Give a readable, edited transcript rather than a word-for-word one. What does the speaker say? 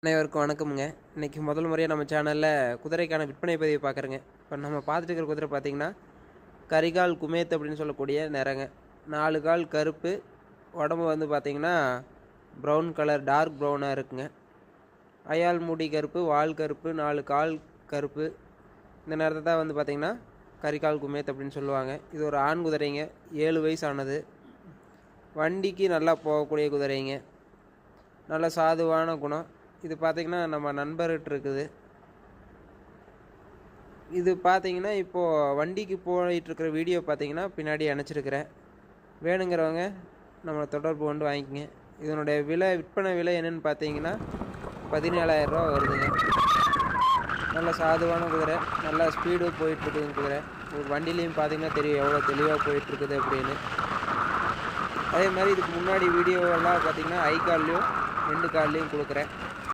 அனைவருக்கும் வணக்கமுங்க. இன்னைக்கு முதல் முறையா நம்ம சேனல்ல குதிரைக்கான விற்பனை பதிவு பார்க்குறேங்க. இப்போ நம்ம பார்த்துட்டு இருக்கிற குதிரை பார்த்தீங்கன்னா, கரிகால் குமேத் அப்படின்னு சொல்லக்கூடிய நிறங்க. 4 கால் கருப்பு, உடம்பு வந்து பார்த்தீங்கன்னா, ப்ரவுன் கலர் டார்க் ப்ரௌனா இருக்குங்க. அயால் மூடி கருப்பு, வால் கருப்பு, 4 கால் கருப்பு. இந்த நிறத்த தான் வந்து பார்த்தீங்கன்னா, கரிகால் குமேத் அப்படின்னு சொல்லுவாங்க. இது ஒரு ஆண் குதிரைங்க. 7 வயசு ஆனது. வண்டிக்கு நல்லா போகக்கூடிய குதிரைங்க. நல்ல சாதுவான குணம். இது பார்த்தீங்கன்னா நம்ம நண்பர்கிட்ட இருக்குது. இது பார்த்தீங்கன்னா இப்போது வண்டிக்கு போயிட்டுருக்கிற வீடியோ பார்த்தீங்கன்னா பின்னாடி அனுப்பிச்சிருக்கிறேன். வேணுங்கிறவங்க நம்மளை தொடர்பு கொண்டு வாங்கிக்கோங்க. இதனுடைய விற்பனை விலை என்னென்னு பார்த்தீங்கன்னா 17,000 ரூபா வருதுங்க. நல்ல சாதுவான குதிரை, நல்லா ஸ்பீடு போயிட்டுருக்குதுங்க குதிரை. வண்டிலையும் பார்த்தீங்கன்னா தெரியும் எவ்வளோ தெளிவாக போயிட்டுருக்குது அப்படின்னு. அதே மாதிரி இதுக்கு முன்னாடி வீடியோவெல்லாம் பார்த்தீங்கன்னா ஐ கால்லையும் 2 கால்லையும் கொடுக்குறேன்.